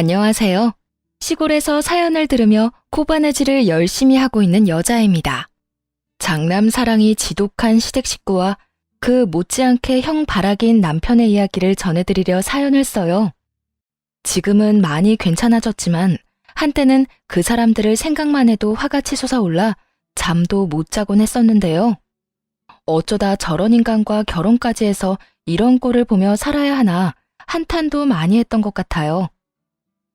안녕하세요. 시골에서 사연을 들으며 코바느질을 열심히 하고 있는 여자입니다. 장남 사랑이 지독한 시댁 식구와 그 못지않게 형 바라기인 남편의 이야기를 전해드리려 사연을 써요. 지금은 많이 괜찮아졌지만 한때는 그 사람들을 생각만 해도 화가 치솟아올라 잠도 못 자곤 했었는데요. 어쩌다 저런 인간과 결혼까지 해서 이런 꼴을 보며 살아야 하나 한탄도 많이 했던 것 같아요.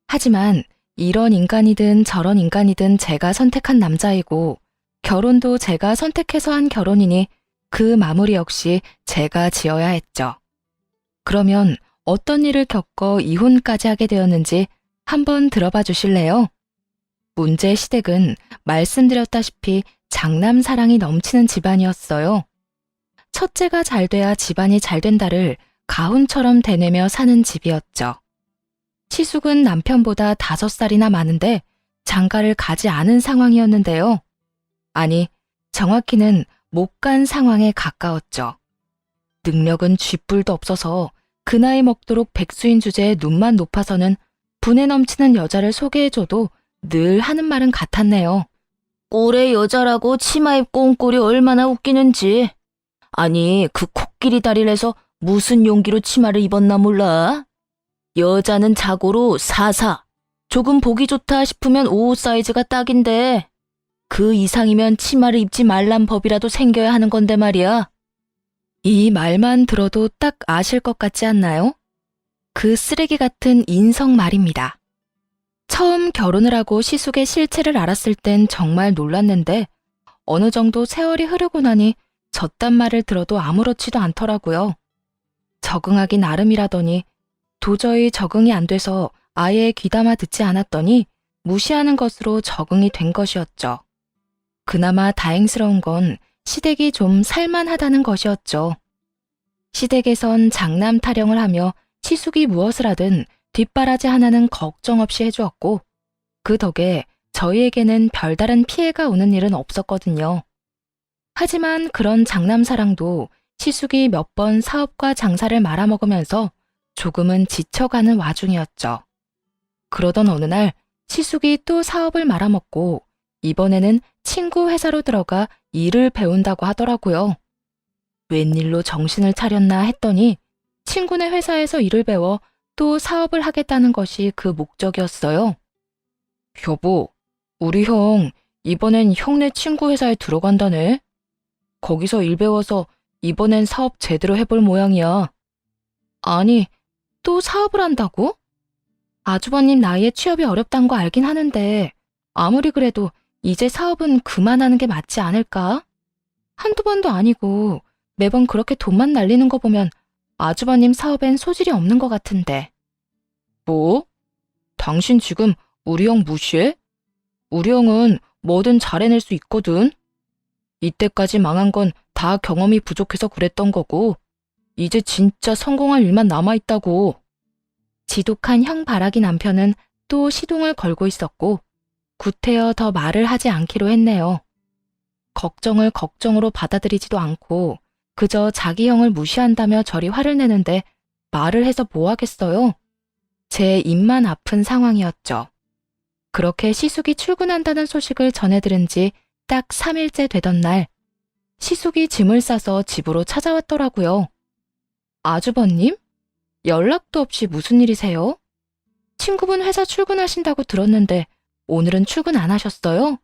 하지만 이런 인간이든 저런 인간이든 제가 선택한 남자이고 결혼도 제가 선택해서 한 결혼이니 그 마무리 역시 제가 지어야 했죠. 그러면 어떤 일을 겪어 이혼까지 하게 되었는지 한번 들어봐 주실래요? 문제의 시댁은 말씀드렸다시피 장남 사랑이 넘치는 집안이었어요. 첫째가 잘 돼야 집안이 잘 된다를 가훈처럼 되뇌며 사는 집이었죠. 시숙은 남편보다 5살이나 많은데 장가를 가지 않은 상황이었는데요. 아니, 정확히는 못 간 상황에 가까웠죠. 능력은 쥐뿔도 없어서 그 나이 먹도록 백수인 주제에 눈만 높아서는 분에 넘치는 여자를 소개해줘도 늘 하는 말은 같았네요. 꼴의 여자라고 치마 입고 온 꼴이 얼마나 웃기는지. 아니, 그 코끼리 다리를 해서 무슨 용기로 치마를 입었나 몰라? 여자는 자고로 4사, 조금 보기 좋다 싶으면 5 사이즈가 딱인데 그 이상이면 치마를 입지 말란 법이라도 생겨야 하는 건데 말이야. 이 말만 들어도 딱 아실 것 같지 않나요? 그 쓰레기 같은 인성 말입니다. 처음 결혼을 하고 시숙의 실체를 알았을 땐 정말 놀랐는데 어느 정도 세월이 흐르고 나니 저딴 말을 들어도 아무렇지도 않더라고요. 적응하기 나름이라더니 도저히 적응이 안 돼서 아예 귀담아 듣지 않았더니 무시하는 것으로 적응이 된 것이었죠. 그나마 다행스러운 건 시댁이 좀 살만하다는 것이었죠. 시댁에선 장남 타령을 하며 시숙이 무엇을 하든 뒷바라지 하나는 걱정 없이 해주었고 그 덕에 저희에게는 별다른 피해가 오는 일은 없었거든요. 하지만 그런 장남 사랑도 시숙이 몇 번 사업과 장사를 말아먹으면서 조금은 지쳐가는 와중이었죠. 그러던 어느 날 시숙이 또 사업을 말아먹고 이번에는 친구 회사로 들어가 일을 배운다고 하더라고요. 웬일로 정신을 차렸나 했더니 친구네 회사에서 일을 배워 또 사업을 하겠다는 것이 그 목적이었어요. 여보, 우리 형 이번엔 형네 친구 회사에 들어간다네. 거기서 일 배워서 이번엔 사업 제대로 해볼 모양이야. 아니, 또 사업을 한다고? 아주버님 나이에 취업이 어렵단 거 알긴 하는데 아무리 그래도 이제 사업은 그만하는 게 맞지 않을까? 한두 번도 아니고 매번 그렇게 돈만 날리는 거 보면 아주버님 사업엔 소질이 없는 것 같은데. 뭐? 당신 지금 우리 형 무시해? 우리 형은 뭐든 잘해낼 수 있거든. 이때까지 망한 건 다 경험이 부족해서 그랬던 거고 이제 진짜 성공할 일만 남아있다고. 지독한 형 바라기 남편은 또 시동을 걸고 있었고 구태여 더 말을 하지 않기로 했네요. 걱정을 걱정으로 받아들이지도 않고 그저 자기 형을 무시한다며 저리 화를 내는데 말을 해서 뭐 하겠어요? 제 입만 아픈 상황이었죠. 그렇게 시숙이 출근한다는 소식을 전해들은 지 딱 3일째 되던 날 시숙이 짐을 싸서 집으로 찾아왔더라고요. 아주버님? 연락도 없이 무슨 일이세요? 친구분 회사 출근하신다고 들었는데 오늘은 출근 안 하셨어요?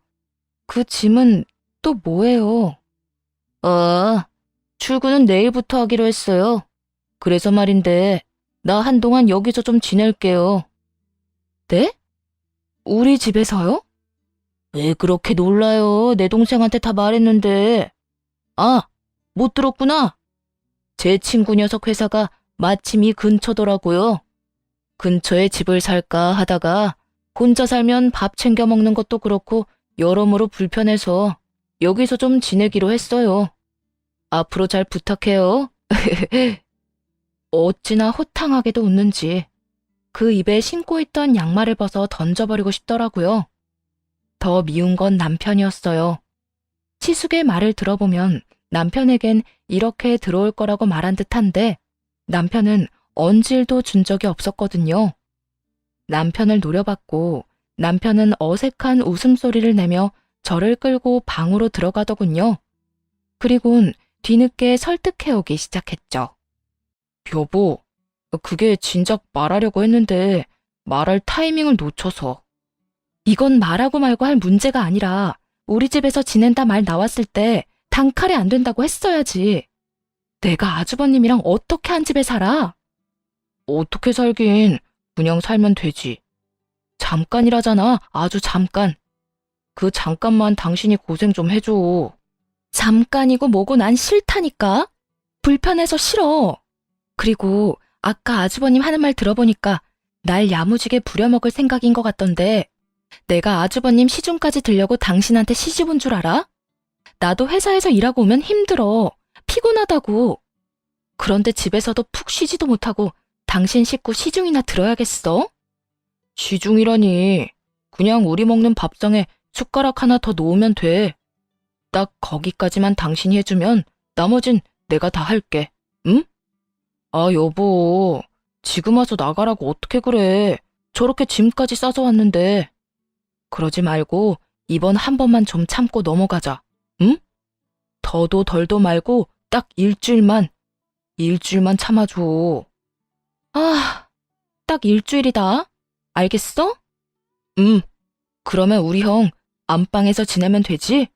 그 짐은 또 뭐예요? 출근은 내일부터 하기로 했어요. 그래서 말인데 나 한동안 여기서 좀 지낼게요. 네? 우리 집에서요? 왜 그렇게 놀라요? 내 동생한테 다 말했는데. 아, 못 들었구나. 제 친구 녀석 회사가 마침 이 근처더라고요. 근처에 집을 살까 하다가 혼자 살면 밥 챙겨 먹는 것도 그렇고 여러모로 불편해서 여기서 좀 지내기로 했어요. 앞으로 잘 부탁해요. 어찌나 호탕하게도 웃는지 그 입에 신고 있던 양말을 벗어 던져버리고 싶더라고요. 더 미운 건 남편이었어요. 시숙의 말을 들어보면 남편에겐 이렇게 들어올 거라고 말한 듯한데 남편은 언질도 준 적이 없었거든요. 남편을 노려봤고 남편은 어색한 웃음소리를 내며 저를 끌고 방으로 들어가더군요. 그리곤 뒤늦게 설득해오기 시작했죠. 여보, 그게 진작 말하려고 했는데 말할 타이밍을 놓쳐서. 이건 말하고 말고 할 문제가 아니라 우리 집에서 지낸다 말 나왔을 때 단칼에 안 된다고 했어야지. 내가 아주버님이랑 어떻게 한 집에 살아? 어떻게 살긴 그냥 살면 되지. 잠깐이라잖아, 아주 잠깐. 그 잠깐만 당신이 고생 좀 해줘. 잠깐이고 뭐고 난 싫다니까. 불편해서 싫어. 그리고 아까 아주버님 하는 말 들어보니까 날 야무지게 부려먹을 생각인 것 같던데 내가 아주버님 시중까지 들려고 당신한테 시집 온 줄 알아? 나도 회사에서 일하고 오면 힘들어. 피곤하다고. 그런데 집에서도 푹 쉬지도 못하고 당신 식구 시중이나 들어야겠어? 시중이라니. 그냥 우리 먹는 밥상에 숟가락 하나 더 놓으면 돼. 딱 거기까지만 당신이 해주면 나머진 내가 다 할게. 응? 아, 여보. 지금 와서 나가라고 어떻게 그래. 저렇게 짐까지 싸서 왔는데. 그러지 말고 이번 한 번만 좀 참고 넘어가자. 응? 더도 덜도 말고 딱 일주일만. 일주일만 참아줘. 아, 딱 일주일이다. 알겠어? 응. 그러면 우리 형 안방에서 지내면 되지?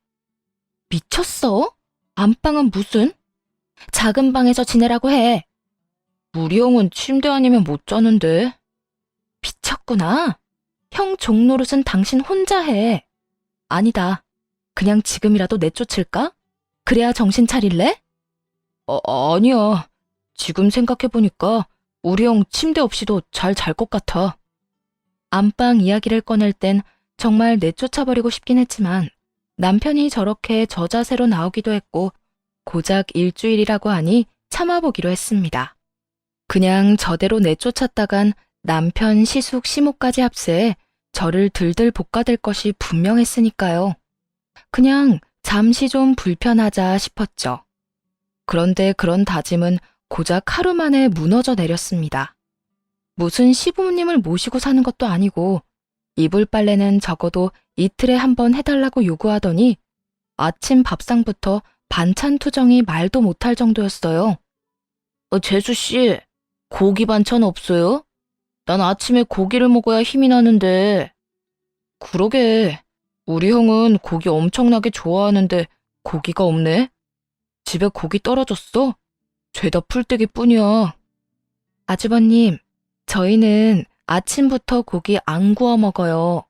미쳤어? 안방은 무슨? 작은 방에서 지내라고 해. 우리 형은 침대 아니면 못 자는데. 미쳤구나. 형 종노릇은 당신 혼자 해. 아니다. 그냥 지금이라도 내쫓을까? 그래야 정신 차릴래? 아니야. 지금 생각해보니까 우리 형 침대 없이도 잘 잘 것 같아. 안방 이야기를 꺼낼 땐 정말 내쫓아버리고 싶긴 했지만 남편이 저렇게 저자세로 나오기도 했고 고작 일주일이라고 하니 참아보기로 했습니다. 그냥 저대로 내쫓았다간 남편 시숙 시모까지 합세해 저를 들들 볶아댈 것이 분명했으니까요. 그냥 잠시 좀 불편하자 싶었죠. 그런데 그런 다짐은 고작 하루 만에 무너져 내렸습니다. 무슨 시부모님을 모시고 사는 것도 아니고 이불 빨래는 적어도 이틀에 한 번 해달라고 요구하더니 아침 밥상부터 반찬 투정이 말도 못할 정도였어요. 재수씨, 고기 반찬 없어요? 난 아침에 고기를 먹어야 힘이 나는데. 그러게, 우리 형은 고기 엄청나게 좋아하는데 고기가 없네? 집에 고기 떨어졌어? 죄다 풀떼기뿐이야. 아주버님, 저희는 아침부터 고기 안 구워 먹어요.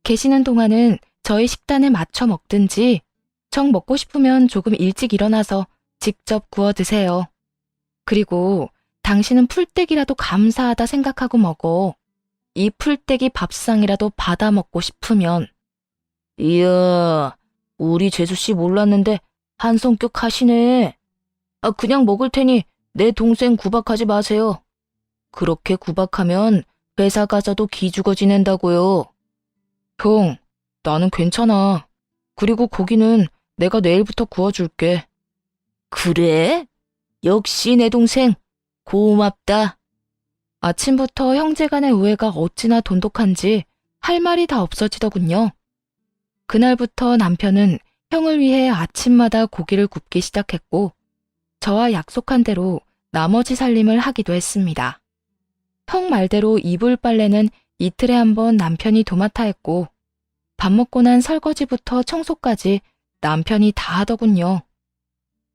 계시는 동안은 저희 식단에 맞춰 먹든지 정 먹고 싶으면 조금 일찍 일어나서 직접 구워 드세요. 그리고 당신은 풀떼기라도 감사하다 생각하고 먹어. 이 풀떼기 밥상이라도 받아 먹고 싶으면. 이야, 우리 재수씨 몰랐는데 한 성격 하시네. 그냥 먹을 테니 내 동생 구박하지 마세요. 그렇게 구박하면 회사 가서도 기죽어 지낸다고요. 형, 나는 괜찮아. 그리고 고기는 내가 내일부터 구워줄게. 그래? 역시 내 동생. 고맙다. 아침부터 형제간의 우애가 어찌나 돈독한지 할 말이 다 없어지더군요. 그날부터 남편은 형을 위해 아침마다 고기를 굽기 시작했고 저와 약속한 대로 나머지 살림을 하기도 했습니다. 형 말대로 이불 빨래는 이틀에 한 번 남편이 도맡아 했고 밥 먹고 난 설거지부터 청소까지 남편이 다 하더군요.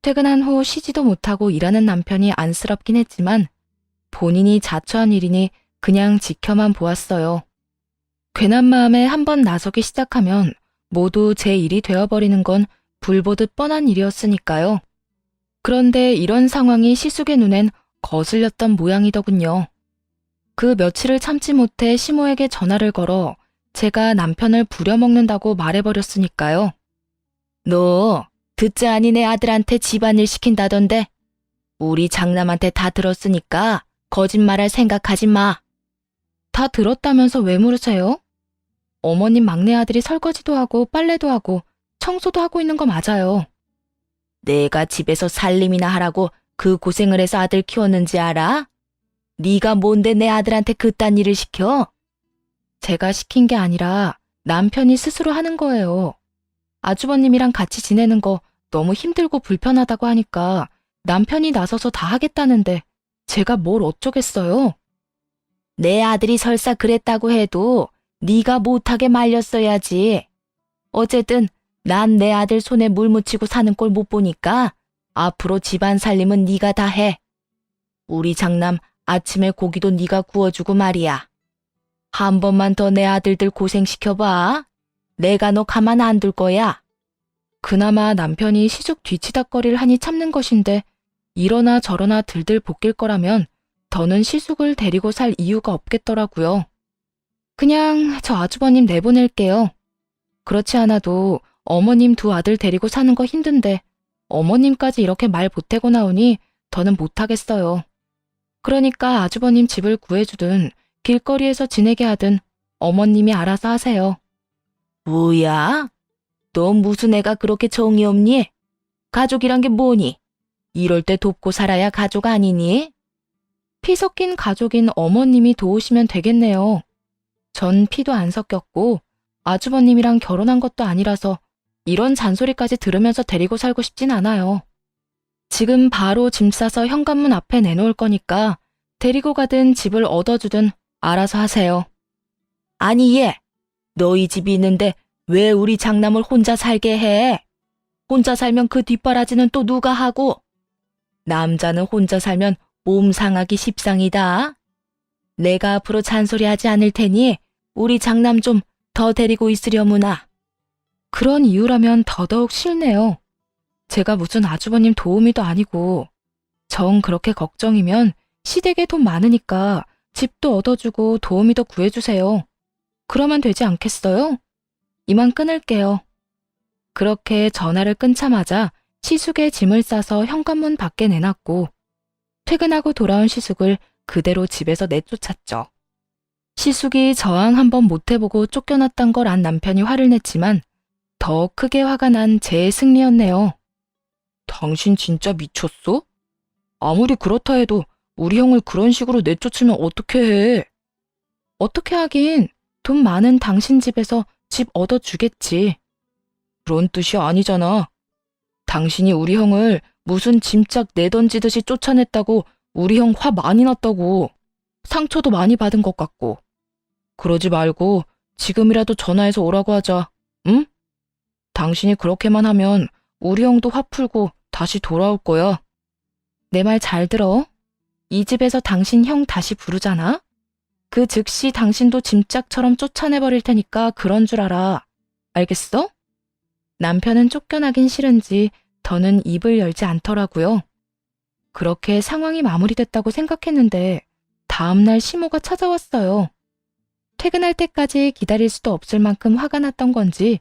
퇴근한 후 쉬지도 못하고 일하는 남편이 안쓰럽긴 했지만 본인이 자처한 일이니 그냥 지켜만 보았어요. 괜한 마음에 한번 나서기 시작하면 모두 제 일이 되어버리는 건 불보듯 뻔한 일이었으니까요. 그런데 이런 상황이 시숙의 눈엔 거슬렸던 모양이더군요. 그 며칠을 참지 못해 시모에게 전화를 걸어 제가 남편을 부려먹는다고 말해버렸으니까요. 너 듣자 아니 내 아들한테 집안일 시킨다던데? 우리 장남한테 다 들었으니까 거짓말할 생각하지 마. 다 들었다면서 왜 물으세요? 어머님 막내 아들이 설거지도 하고 빨래도 하고 청소도 하고 있는 거 맞아요. 내가 집에서 살림이나 하라고 그 고생을 해서 아들 키웠는지 알아? 네가 뭔데 내 아들한테 그딴 일을 시켜? 제가 시킨 게 아니라 남편이 스스로 하는 거예요. 아주버님이랑 같이 지내는 거 너무 힘들고 불편하다고 하니까 남편이 나서서 다 하겠다는데 제가 뭘 어쩌겠어요? 내 아들이 설사 그랬다고 해도 네가 못하게 말렸어야지. 어쨌든 난 내 아들 손에 물 묻히고 사는 꼴 못 보니까 앞으로 집안 살림은 네가 다 해. 우리 장남 아침에 고기도 네가 구워주고 말이야. 한 번만 더 내 아들들 고생시켜봐. 내가 너 가만 안 둘 거야. 그나마 남편이 시죽 뒤치다꺼리를 하니 참는 것인데 이러나 저러나 들들 볶일 거라면 더는 시숙을 데리고 살 이유가 없겠더라고요. 그냥 저 아주버님 내보낼게요. 그렇지 않아도 어머님 두 아들 데리고 사는 거 힘든데 어머님까지 이렇게 말 보태고 나오니 더는 못하겠어요. 그러니까 아주버님 집을 구해주든 길거리에서 지내게 하든 어머님이 알아서 하세요. 뭐야? 너 무슨 애가 그렇게 정이 없니? 가족이란 게 뭐니? 이럴 때 돕고 살아야 가족 아니니? 피 섞인 가족인 어머님이 도우시면 되겠네요. 전 피도 안 섞였고 아주버님이랑 결혼한 것도 아니라서 이런 잔소리까지 들으면서 데리고 살고 싶진 않아요. 지금 바로 짐 싸서 현관문 앞에 내놓을 거니까 데리고 가든 집을 얻어주든 알아서 하세요. 아니 얘, 너희 집이 있는데 왜 우리 장남을 혼자 살게 해? 혼자 살면 그 뒷바라지는 또 누가 하고? 남자는 혼자 살면 몸 상하기 십상이다. 내가 앞으로 잔소리하지 않을 테니 우리 장남 좀 더 데리고 있으려무나. 그런 이유라면 더더욱 싫네요. 제가 무슨 아주버님 도우미도 아니고 정 그렇게 걱정이면 시댁에 돈 많으니까 집도 얻어주고 도우미도 구해주세요. 그러면 되지 않겠어요? 이만 끊을게요. 그렇게 전화를 끊자마자 시숙의 짐을 싸서 현관문 밖에 내놨고 퇴근하고 돌아온 시숙을 그대로 집에서 내쫓았죠. 시숙이 저항 한번 못해보고 쫓겨났던 걸 안 남편이 화를 냈지만 더 크게 화가 난 제 승리였네요. 당신 진짜 미쳤어? 아무리 그렇다 해도 우리 형을 그런 식으로 내쫓으면 어떻게 해? 어떻게 하긴 돈 많은 당신 집에서 집 얻어주겠지. 그런 뜻이 아니잖아. 당신이 우리 형을 무슨 짐짝 내던지듯이 쫓아냈다고 우리 형 화 많이 났다고. 상처도 많이 받은 것 같고. 그러지 말고 지금이라도 전화해서 오라고 하자. 응? 당신이 그렇게만 하면 우리 형도 화 풀고 다시 돌아올 거야. 내 말 잘 들어. 이 집에서 당신 형 다시 부르잖아? 그 즉시 당신도 짐짝처럼 쫓아내버릴 테니까 그런 줄 알아. 알겠어? 남편은 쫓겨나긴 싫은지 더는 입을 열지 않더라고요. 그렇게 상황이 마무리됐다고 생각했는데 다음날 시모가 찾아왔어요. 퇴근할 때까지 기다릴 수도 없을 만큼 화가 났던 건지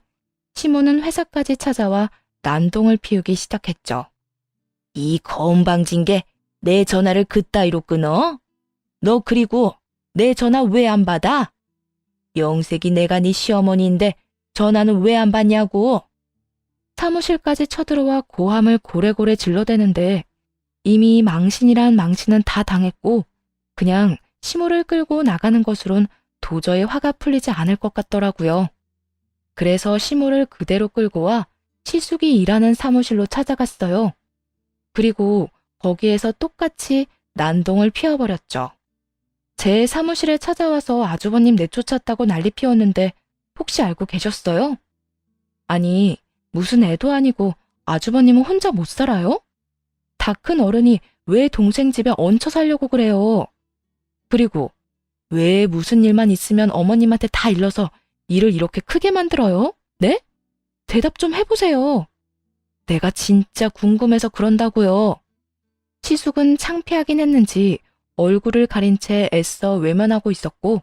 시모는 회사까지 찾아와 난동을 피우기 시작했죠. 이 건방진 게 내 전화를 그따위로 끊어? 너 그리고 내 전화 왜 안 받아? 영색이 내가 네 시어머니인데 전화는 왜 안 받냐고. 사무실까지 쳐들어와 고함을 고래고래 질러대는데 이미 망신이란 망신은 다 당했고 그냥 시모를 끌고 나가는 것으론 도저히 화가 풀리지 않을 것 같더라고요. 그래서 시모를 그대로 끌고 와 시숙이 일하는 사무실로 찾아갔어요. 그리고 거기에서 똑같이 난동을 피워버렸죠. 제 사무실에 찾아와서 아주버님 내쫓았다고 난리 피웠는데 혹시 알고 계셨어요? 아니, 무슨 애도 아니고 아주버님은 혼자 못 살아요? 다 큰 어른이 왜 동생 집에 얹혀 살려고 그래요? 그리고 왜 무슨 일만 있으면 어머님한테 다 일러서 일을 이렇게 크게 만들어요? 네? 대답 좀 해보세요. 내가 진짜 궁금해서 그런다고요. 시숙은 창피하긴 했는지 얼굴을 가린 채 애써 외면하고 있었고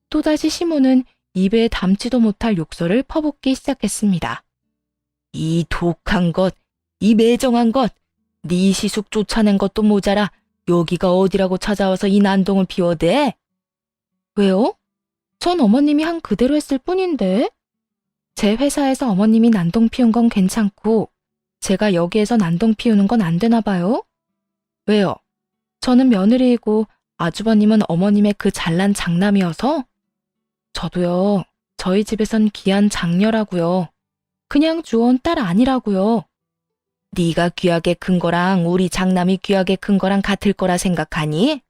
또다시 시모는 입에 담지도 못할 욕설을 퍼붓기 시작했습니다. 이 독한 것, 이 매정한 것, 네 시숙 쫓아낸 것도 모자라 여기가 어디라고 찾아와서 이 난동을 피워대? 왜요? 전 어머님이 한 그대로 했을 뿐인데. 제 회사에서 어머님이 난동 피운 건 괜찮고 제가 여기에서 난동 피우는 건 안 되나 봐요? 왜요? 저는 며느리이고 아주버님은 어머님의 그 잘난 장남이어서? 저도요. 저희 집에선 귀한 장녀라고요. 그냥 주워온 딸 아니라고요. 네가 귀하게 큰 거랑 우리 장남이 귀하게 큰 거랑 같을 거라 생각하니?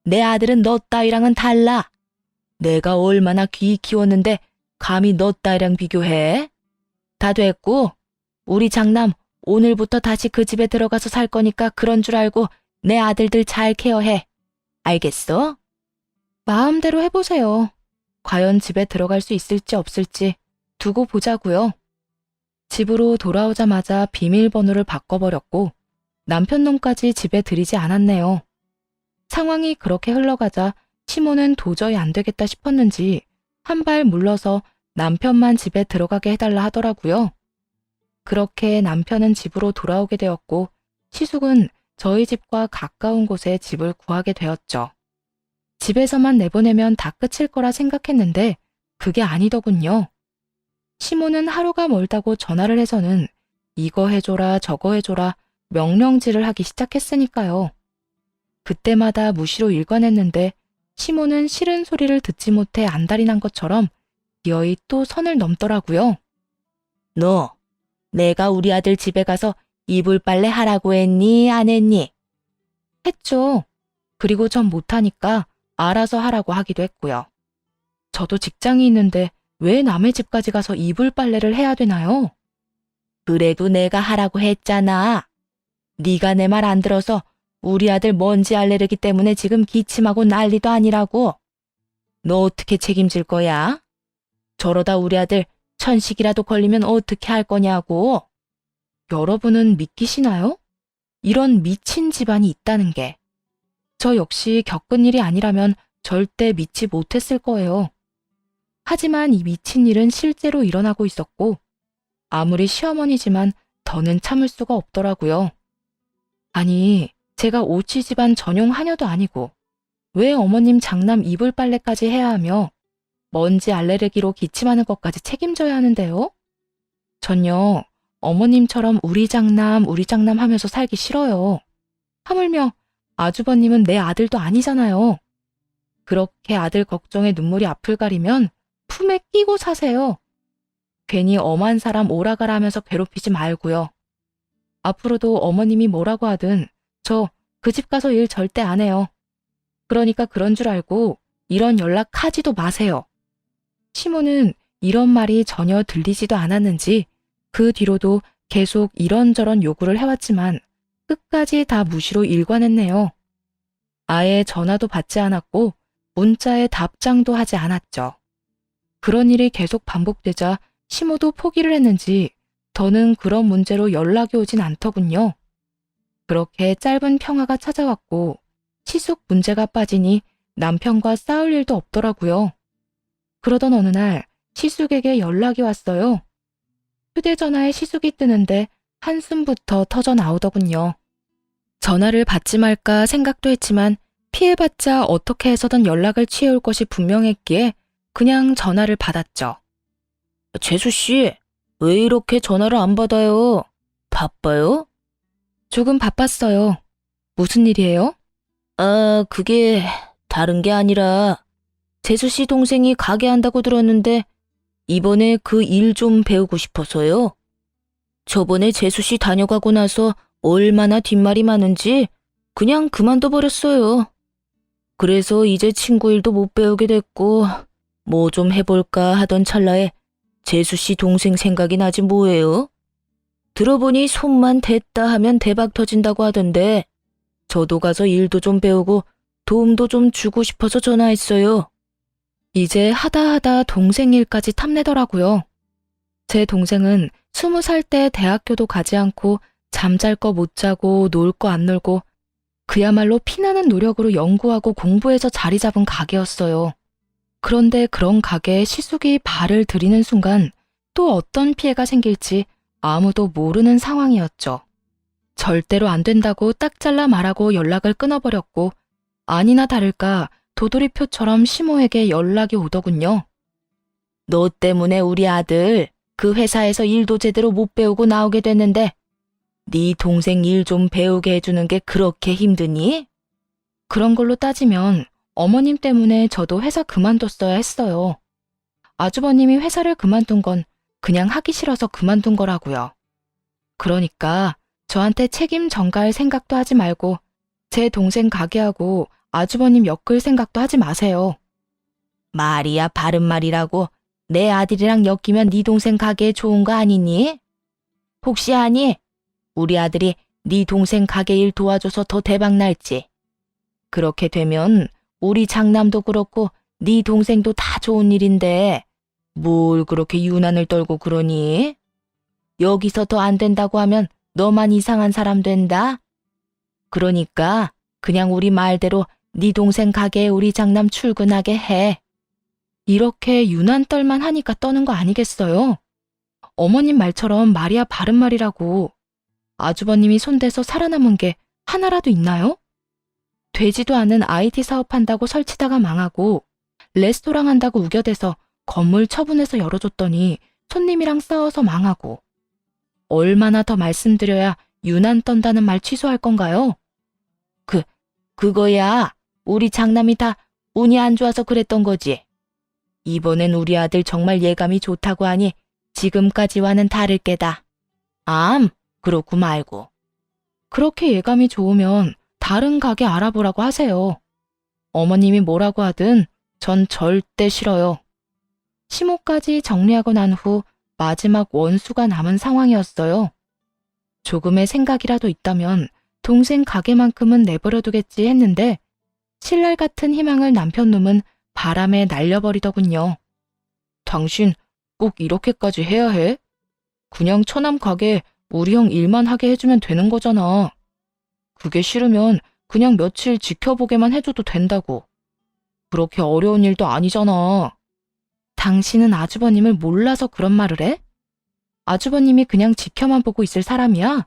내 아들은 너 따위랑은 달라. 내가 얼마나 귀히 키웠는데 감히 너 따위랑 비교해? 다 됐고, 우리 장남 오늘부터 다시 그 집에 들어가서 살 거니까 그런 줄 알고 내 아들들 잘 케어해. 알겠어? 마음대로 해보세요. 과연 집에 들어갈 수 있을지 없을지 두고 보자고요. 집으로 돌아오자마자 비밀번호를 바꿔버렸고 남편 놈까지 집에 들이지 않았네요. 상황이 그렇게 흘러가자 시모는 도저히 안 되겠다 싶었는지 한 발 물러서 남편만 집에 들어가게 해달라 하더라고요. 그렇게 남편은 집으로 돌아오게 되었고 시숙은 저희 집과 가까운 곳에 집을 구하게 되었죠. 집에서만 내보내면 다 끝일 거라 생각했는데 그게 아니더군요. 시모는 하루가 멀다고 전화를 해서는 이거 해줘라 저거 해줘라 명령질을 하기 시작했으니까요. 그때마다 무시로 일관했는데 시모는 싫은 소리를 듣지 못해 안달이 난 것처럼 기어이 또 선을 넘더라고요. 너, 내가 우리 아들 집에 가서 이불 빨래 하라고 했니, 안 했니? 했죠. 그리고 전 못하니까 알아서 하라고 하기도 했고요. 저도 직장이 있는데 왜 남의 집까지 가서 이불 빨래를 해야 되나요? 그래도 내가 하라고 했잖아. 네가 내 말 안 들어서 우리 아들 먼지 알레르기 때문에 지금 기침하고 난리도 아니라고. 너 어떻게 책임질 거야? 저러다 우리 아들 천식이라도 걸리면 어떻게 할 거냐고. 여러분은 믿기시나요? 이런 미친 집안이 있다는 게. 저 역시 겪은 일이 아니라면 절대 믿지 못했을 거예요. 하지만 이 미친 일은 실제로 일어나고 있었고 아무리 시어머니지만 더는 참을 수가 없더라고요. 아니, 제가 오치 집안 전용 하녀도 아니고 왜 어머님 장남 이불 빨래까지 해야 하며 먼지 알레르기로 기침하는 것까지 책임져야 하는데요? 전요, 어머님처럼 우리 장남 하면서 살기 싫어요. 하물며 아주버님은 내 아들도 아니잖아요. 그렇게 아들 걱정에 눈물이 앞을 가리면 품에 끼고 사세요. 괜히 엄한 사람 오라가라 하면서 괴롭히지 말고요. 앞으로도 어머님이 뭐라고 하든 저 그 집 가서 일 절대 안 해요. 그러니까 그런 줄 알고 이런 연락 하지도 마세요. 시모는 이런 말이 전혀 들리지도 않았는지 그 뒤로도 계속 이런저런 요구를 해왔지만 끝까지 다 무시로 일관했네요. 아예 전화도 받지 않았고 문자에 답장도 하지 않았죠. 그런 일이 계속 반복되자 시모도 포기를 했는지 더는 그런 문제로 연락이 오진 않더군요. 그렇게 짧은 평화가 찾아왔고 시숙 문제가 빠지니 남편과 싸울 일도 없더라고요. 그러던 어느 날 시숙에게 연락이 왔어요. 휴대전화에 시숙이 뜨는데 한숨부터 터져 나오더군요. 전화를 받지 말까 생각도 했지만 피해봤자 어떻게 해서든 연락을 취해올 것이 분명했기에 그냥 전화를 받았죠. 재수씨, 왜 이렇게 전화를 안 받아요? 바빠요? 조금 바빴어요. 무슨 일이에요? 아, 그게 다른 게 아니라 재수씨 동생이 가게 한다고 들었는데 이번에 그 일 좀 배우고 싶어서요. 저번에 재수씨 다녀가고 나서 얼마나 뒷말이 많은지 그냥 그만둬 버렸어요. 그래서 이제 친구 일도 못 배우게 됐고 뭐 좀 해볼까 하던 찰나에 재수씨 동생 생각이 나지 뭐예요? 들어보니 손만 댔다 하면 대박 터진다고 하던데 저도 가서 일도 좀 배우고 도움도 좀 주고 싶어서 전화했어요. 이제 하다 동생 일까지 탐내더라고요. 제 동생은 20살 때 대학교도 가지 않고 잠잘 거 못 자고 놀 거 안 놀고 그야말로 피나는 노력으로 연구하고 공부해서 자리 잡은 가게였어요. 그런데 그런 가게에 시숙이 발을 들이는 순간 또 어떤 피해가 생길지 아무도 모르는 상황이었죠. 절대로 안 된다고 딱 잘라 말하고 연락을 끊어버렸고 아니나 다를까 도돌이표처럼 시모에게 연락이 오더군요. 너 때문에 우리 아들 그 회사에서 일도 제대로 못 배우고 나오게 됐는데 네 동생 일 좀 배우게 해주는 게 그렇게 힘드니? 그런 걸로 따지면 어머님 때문에 저도 회사 그만뒀어야 했어요. 아주버님이 회사를 그만둔 건 그냥 하기 싫어서 그만둔 거라고요. 그러니까 저한테 책임 전가할 생각도 하지 말고 제 동생 가게하고 아주버님 엮을 생각도 하지 마세요. 말이야 바른 말이라고. 내 아들이랑 엮이면 네 동생 가게에 좋은 거 아니니? 혹시 아니? 우리 아들이 네 동생 가게 일 도와줘서 더 대박 날지. 그렇게 되면 우리 장남도 그렇고 네 동생도 다 좋은 일인데 뭘 그렇게 유난을 떨고 그러니? 여기서 더 안 된다고 하면 너만 이상한 사람 된다. 그러니까 그냥 우리 말대로 네 동생 가게에 우리 장남 출근하게 해. 이렇게 유난 떨만 하니까 떠는 거 아니겠어요? 어머님 말처럼 말이야 바른 말이라고. 아주버님이 손대서 살아남은 게 하나라도 있나요? 되지도 않은 IT 사업한다고 설치다가 망하고 레스토랑 한다고 우겨대서 건물 처분해서 열어줬더니 손님이랑 싸워서 망하고. 얼마나 더 말씀드려야 유난 떤다는 말 취소할 건가요? 그거야. 우리 장남이 다 운이 안 좋아서 그랬던 거지. 이번엔 우리 아들 정말 예감이 좋다고 하니 지금까지와는 다를 게다. 그렇고 말고. 그렇게 예감이 좋으면 다른 가게 알아보라고 하세요. 어머님이 뭐라고 하든 전 절대 싫어요. 시모까지 정리하고 난 후 마지막 원수가 남은 상황이었어요. 조금의 생각이라도 있다면 동생 가게만큼은 내버려두겠지 했는데 신랄 같은 희망을 남편놈은 바람에 날려버리더군요. 당신 꼭 이렇게까지 해야 해? 그냥 처남 가게 우리 형 일만 하게 해주면 되는 거잖아. 그게 싫으면 그냥 며칠 지켜보게만 해줘도 된다고. 그렇게 어려운 일도 아니잖아. 당신은 아주버님을 몰라서 그런 말을 해? 아주버님이 그냥 지켜만 보고 있을 사람이야?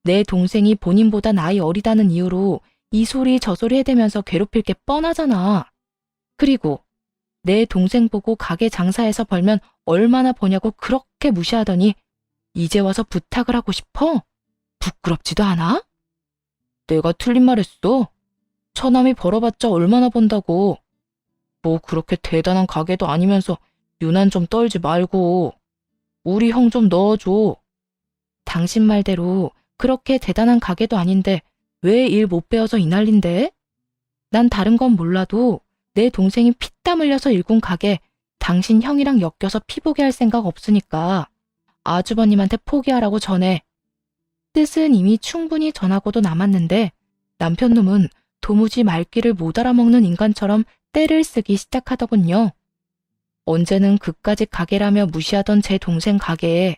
내 동생이 본인보다 나이 어리다는 이유로 이 소리 저 소리 해대면서 괴롭힐 게 뻔하잖아. 그리고 내 동생 보고 가게 장사해서 벌면 얼마나 버냐고 그렇게 무시하더니 이제 와서 부탁을 하고 싶어? 부끄럽지도 않아? 내가 틀린 말 했어. 처남이 벌어봤자 얼마나 번다고. 뭐 그렇게 대단한 가게도 아니면서 유난 좀 떨지 말고 우리 형 좀 넣어줘. 당신 말대로 그렇게 대단한 가게도 아닌데 왜 일 못 배워서 이 난린데? 난 다른 건 몰라도 내 동생이 피땀 흘려서 일군 가게 당신 형이랑 엮여서 피보게 할 생각 없으니까 아주버님한테 포기하라고 전해. 뜻은 이미 충분히 전하고도 남았는데 남편놈은 도무지 말귀를 못 알아먹는 인간처럼 떼를 쓰기 시작하더군요. 언제는 그까짓 가게라며 무시하던 제 동생 가게에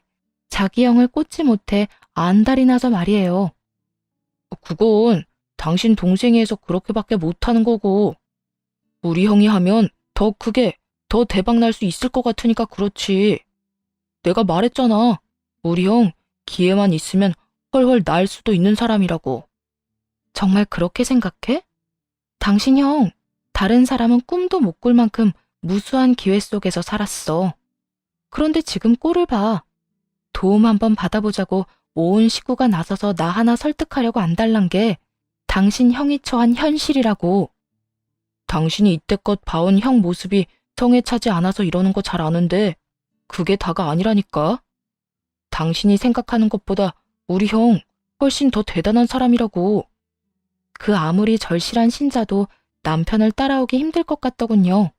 자기 형을 꽂지 못해 안달이 나서 말이에요. 그건 당신 동생이 해서 그렇게밖에 못하는 거고 우리 형이 하면 더 크게 더 대박 날 수 있을 것 같으니까 그렇지. 내가 말했잖아. 우리 형 기회만 있으면 헐헐 날 수도 있는 사람이라고. 정말 그렇게 생각해? 당신 형 다른 사람은 꿈도 못 꿀 만큼 무수한 기회 속에서 살았어. 그런데 지금 꼴을 봐. 도움 한번 받아보자고 온 식구가 나서서 나 하나 설득하려고 안달난 게 당신 형이 처한 현실이라고. 당신이 이때껏 봐온 형 모습이 성에 차지 않아서 이러는 거 잘 아는데 그게 다가 아니라니까. 당신이 생각하는 것보다 우리 형 훨씬 더 대단한 사람이라고. 그 아무리 절실한 신자도 남편을 따라오기 힘들 것 같더군요.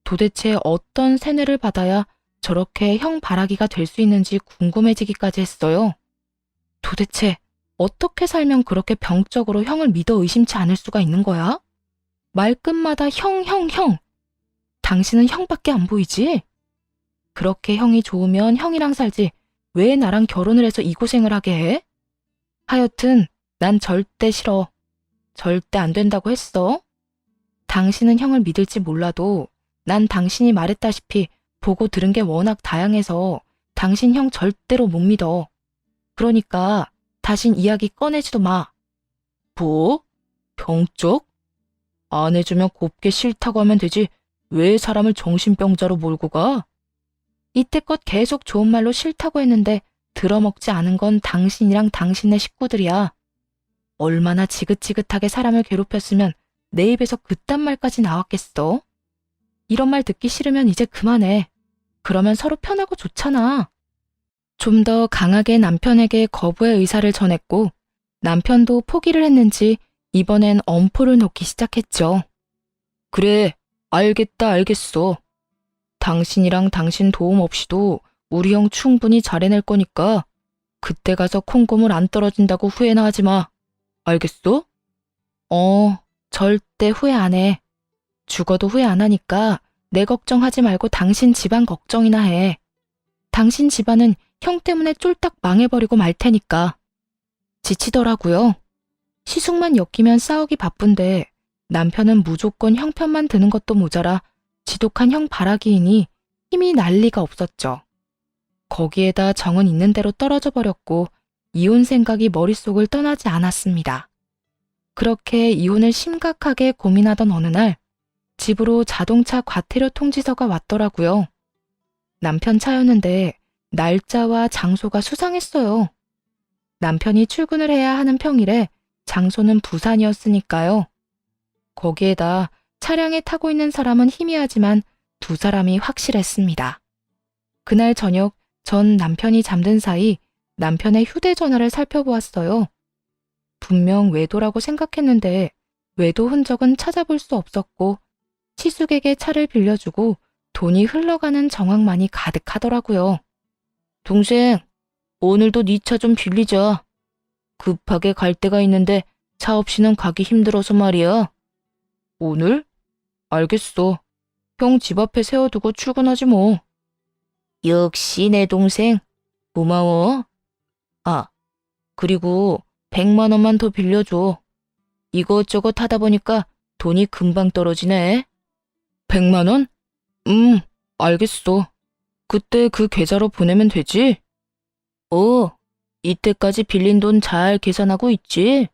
도대체 어떤 세뇌를 받아야 저렇게 형 바라기가 될 수 있는지 궁금해지기까지 했어요. 도대체 어떻게 살면 그렇게 병적으로 형을 믿어 의심치 않을 수가 있는 거야? 말끝마다 형. 당신은 형밖에 안 보이지? 그렇게 형이 좋으면 형이랑 살지 왜 나랑 결혼을 해서 이 고생을 하게 해? 하여튼 난 절대 싫어. 절대 안 된다고 했어. 당신은 형을 믿을지 몰라도 난 당신이 말했다시피 보고 들은 게 워낙 다양해서 당신 형 절대로 못 믿어. 그러니까 다신 이야기 꺼내지도 마. 뭐? 병적? 안 해주면 곱게 싫다고 하면 되지 왜 사람을 정신병자로 몰고 가? 이때껏 계속 좋은 말로 싫다고 했는데 들어먹지 않은 건 당신이랑 당신네 식구들이야. 얼마나 지긋지긋하게 사람을 괴롭혔으면 내 입에서 그딴 말까지 나왔겠어? 이런 말 듣기 싫으면 이제 그만해. 그러면 서로 편하고 좋잖아. 좀 더 강하게 남편에게 거부의 의사를 전했고 남편도 포기를 했는지 이번엔 엄포를 놓기 시작했죠. 그래, 알겠다, 알겠어. 당신이랑 당신 도움 없이도 우리 형 충분히 잘해낼 거니까 그때 가서 콩고물 안 떨어진다고 후회나 하지 마. 알겠어? 절대 후회 안 해. 죽어도 후회 안 하니까 내 걱정하지 말고 당신 집안 걱정이나 해. 당신 집안은 형 때문에 쫄딱 망해버리고 말 테니까. 지치더라고요. 시숙만 엮이면 싸우기 바쁜데 남편은 무조건 형 편만 드는 것도 모자라 지독한 형 바라기이니 힘이 날 리가 없었죠. 거기에다 정은 있는 대로 떨어져 버렸고 이혼 생각이 머릿속을 떠나지 않았습니다. 그렇게 이혼을 심각하게 고민하던 어느 날 집으로 자동차 과태료 통지서가 왔더라고요. 남편 차였는데 날짜와 장소가 수상했어요. 남편이 출근을 해야 하는 평일에 장소는 부산이었으니까요. 거기에다 차량에 타고 있는 사람은 희미하지만 두 사람이 확실했습니다. 그날 저녁 전 남편이 잠든 사이 남편의 휴대전화를 살펴보았어요. 분명 외도라고 생각했는데 외도 흔적은 찾아볼 수 없었고 시숙에게 차를 빌려주고 돈이 흘러가는 정황만이 가득하더라고요. 동생, 오늘도 네 차 좀 빌리자. 급하게 갈 데가 있는데 차 없이는 가기 힘들어서 말이야. 오늘? 알겠어. 형 집 앞에 세워두고 출근하지 뭐. 역시 내 동생. 고마워. 아, 그리고 100만 원만 더 빌려줘. 이것저것 하다 보니까 돈이 금방 떨어지네. 100만 원? 알겠어. 그때 그 계좌로 보내면 되지? 이때까지 빌린 돈 잘 계산하고 있지?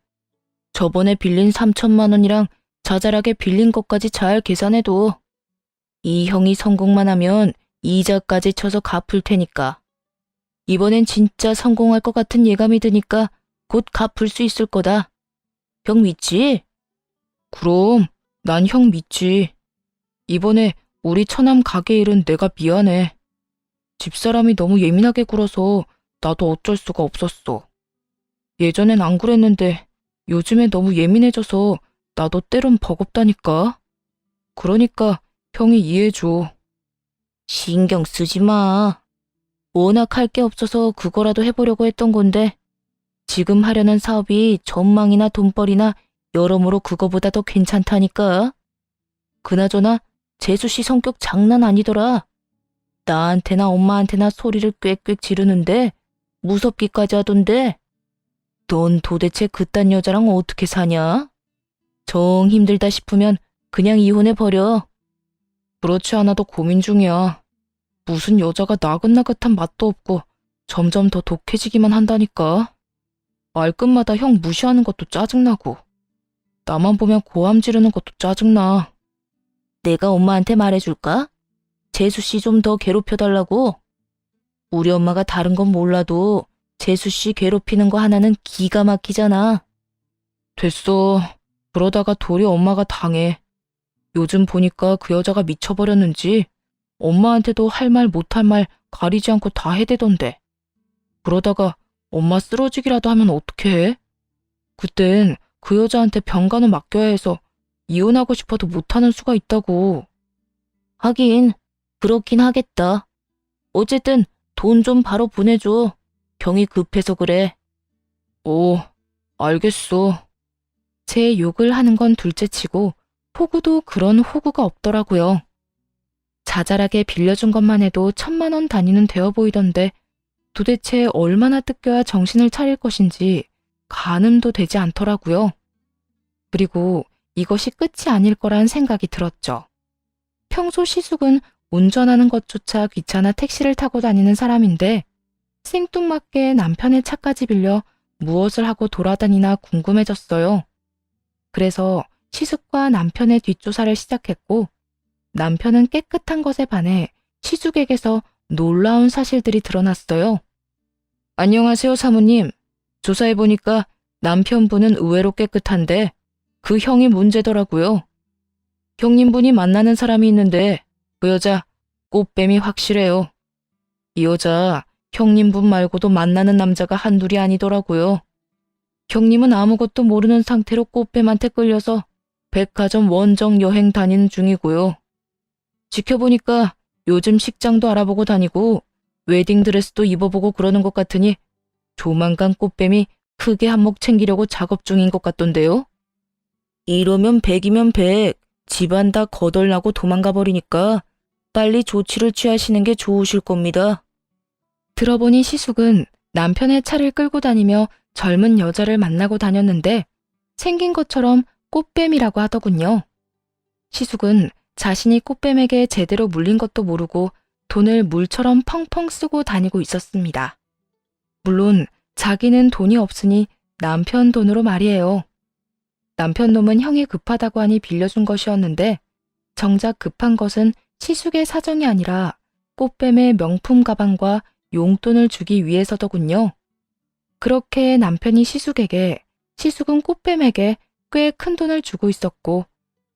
저번에 빌린 3천만 원이랑 자잘하게 빌린 것까지 잘 계산해도 이 형이 성공만 하면 이자까지 쳐서 갚을 테니까. 이번엔 진짜 성공할 것 같은 예감이 드니까 곧 갚을 수 있을 거다. 형 믿지? 그럼 난 형 믿지. 이번에 우리 처남 가게 일은 내가 미안해. 집사람이 너무 예민하게 굴어서 나도 어쩔 수가 없었어. 예전엔 안 그랬는데 요즘에 너무 예민해져서 나도 때론 버겁다니까. 그러니까 형이 이해해줘. 신경 쓰지 마. 워낙 할 게 없어서 그거라도 해보려고 했던 건데 지금 하려는 사업이 전망이나 돈벌이나 여러모로 그거보다 더 괜찮다니까. 그나저나 재수 씨 성격 장난 아니더라. 나한테나 엄마한테나 소리를 꽥꽥 지르는데 무섭기까지 하던데. 넌 도대체 그딴 여자랑 어떻게 사냐? 정 힘들다 싶으면 그냥 이혼해버려. 그렇지 않아도 고민 중이야. 무슨 여자가 나긋나긋한 맛도 없고 점점 더 독해지기만 한다니까. 말끝마다 형 무시하는 것도 짜증나고 나만 보면 고함 지르는 것도 짜증나. 내가 엄마한테 말해줄까? 재수씨 좀 더 괴롭혀달라고? 우리 엄마가 다른 건 몰라도 재수씨 괴롭히는 거 하나는 기가 막히잖아. 됐어. 그러다가 도리 엄마가 당해. 요즘 보니까 그 여자가 미쳐버렸는지 엄마한테도 할 말 못할 말 가리지 않고 다 해대던데. 그러다가 엄마 쓰러지기라도 하면 어떡해? 그땐 그 여자한테 병간호 맡겨야 해서 이혼하고 싶어도 못하는 수가 있다고. 하긴 그렇긴 하겠다. 어쨌든 돈 좀 바로 보내줘. 경이 급해서 그래. 알겠어. 제 욕을 하는 건 둘째치고 호구도 그런 호구가 없더라고요. 자잘하게 빌려준 것만 해도 1,000만 원 단위는 되어 보이던데 도대체 얼마나 뜯겨야 정신을 차릴 것인지 가늠도 되지 않더라고요. 그리고 이것이 끝이 아닐 거란 생각이 들었죠. 평소 시숙은 운전하는 것조차 귀찮아 택시를 타고 다니는 사람인데 생뚱맞게 남편의 차까지 빌려 무엇을 하고 돌아다니나 궁금해졌어요. 그래서 시숙과 남편의 뒷조사를 시작했고 남편은 깨끗한 것에 반해 시숙에게서 놀라운 사실들이 드러났어요. 안녕하세요, 사모님. 조사해보니까 남편분은 의외로 깨끗한데 그 형이 문제더라고요. 형님분이 만나는 사람이 있는데 그 여자 꽃뱀이 확실해요. 이 여자 형님분 말고도 만나는 남자가 한둘이 아니더라고요. 형님은 아무것도 모르는 상태로 꽃뱀한테 끌려서 백화점 원정 여행 다니는 중이고요. 지켜보니까 요즘 식장도 알아보고 다니고 웨딩드레스도 입어보고 그러는 것 같으니 조만간 꽃뱀이 크게 한몫 챙기려고 작업 중인 것 같던데요. 이러면 100이면 100, 집안 다 거덜나고 도망가 버리니까 빨리 조치를 취하시는 게 좋으실 겁니다. 들어보니 시숙은 남편의 차를 끌고 다니며 젊은 여자를 만나고 다녔는데 생긴 것처럼 꽃뱀이라고 하더군요. 시숙은 자신이 꽃뱀에게 제대로 물린 것도 모르고 돈을 물처럼 펑펑 쓰고 다니고 있었습니다. 물론 자기는 돈이 없으니 남편 돈으로 말이에요. 남편 놈은 형이 급하다고 하니 빌려준 것이었는데 정작 급한 것은 시숙의 사정이 아니라 꽃뱀의 명품 가방과 용돈을 주기 위해서더군요. 그렇게 남편이 시숙에게, 시숙은 꽃뱀에게 꽤 큰 돈을 주고 있었고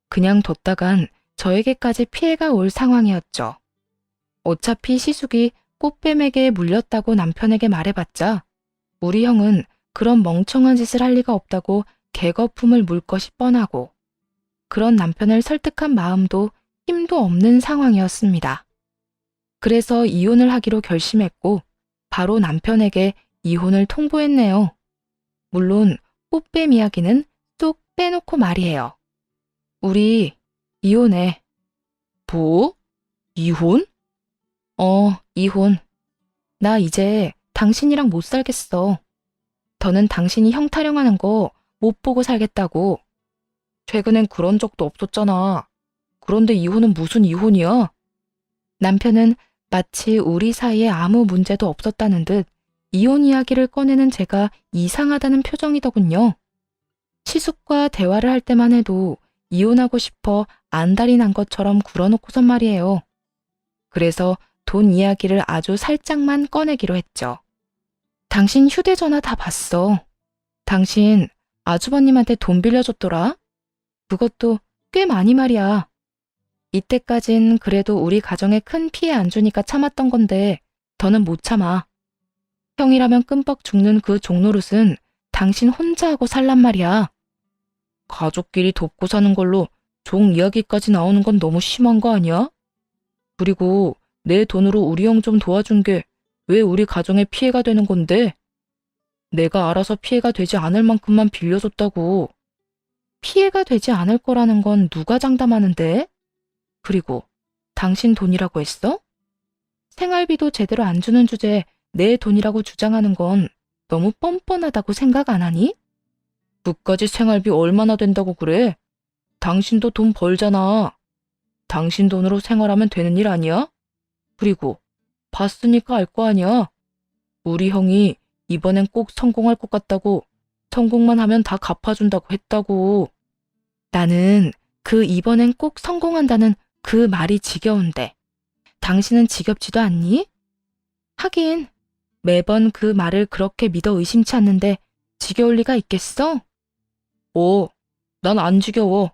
그냥 뒀다간 저에게까지 피해가 올 상황이었죠. 어차피 시숙이 꽃뱀에게 물렸다고 남편에게 말해봤자 우리 형은 그런 멍청한 짓을 할 리가 없다고 개거품을 물 것이 뻔하고 그런 남편을 설득한 마음도 힘도 없는 상황이었습니다. 그래서 이혼을 하기로 결심했고 바로 남편에게 이혼을 통보했네요. 물론 꽃뱀 이야기는 쏙 빼놓고 말이에요. 우리 이혼해. 뭐? 이혼? 이혼. 나 이제 당신이랑 못 살겠어. 더는 당신이 형 타령하는 거 못 보고 살겠다고. 최근엔 그런 적도 없었잖아. 그런데 이혼은 무슨 이혼이야? 남편은 마치 우리 사이에 아무 문제도 없었다는 듯 이혼 이야기를 꺼내는 제가 이상하다는 표정이더군요. 시숙과 대화를 할 때만 해도 이혼하고 싶어 안달이 난 것처럼 굴어놓고선 말이에요. 그래서 돈 이야기를 아주 살짝만 꺼내기로 했죠. 당신 휴대전화 다 봤어. 당신 아주버님한테 돈 빌려줬더라? 그것도 꽤 많이 말이야. 이때까진 그래도 우리 가정에 큰 피해 안 주니까 참았던 건데 더는 못 참아. 형이라면 끔뻑 죽는 그 종노릇은 당신 혼자 하고 살란 말이야. 가족끼리 돕고 사는 걸로 종 이야기까지 나오는 건 너무 심한 거 아니야? 그리고 내 돈으로 우리 형 좀 도와준 게 왜 우리 가정에 피해가 되는 건데? 내가 알아서 피해가 되지 않을 만큼만 빌려줬다고. 피해가 되지 않을 거라는 건 누가 장담하는데? 그리고 당신 돈이라고 했어? 생활비도 제대로 안 주는 주제에 내 돈이라고 주장하는 건 너무 뻔뻔하다고 생각 안 하니? 그까지 생활비 얼마나 된다고 그래? 당신도 돈 벌잖아. 당신 돈으로 생활하면 되는 일 아니야? 그리고 봤으니까 알 거 아니야. 우리 형이 이번엔 꼭 성공할 것 같다고, 성공만 하면 다 갚아준다고 했다고. 나는 그 이번엔 꼭 성공한다는 그 말이 지겨운데 당신은 지겹지도 않니? 하긴 매번 그 말을 그렇게 믿어 의심치 않는데 지겨울 리가 있겠어? 난 안 지겨워.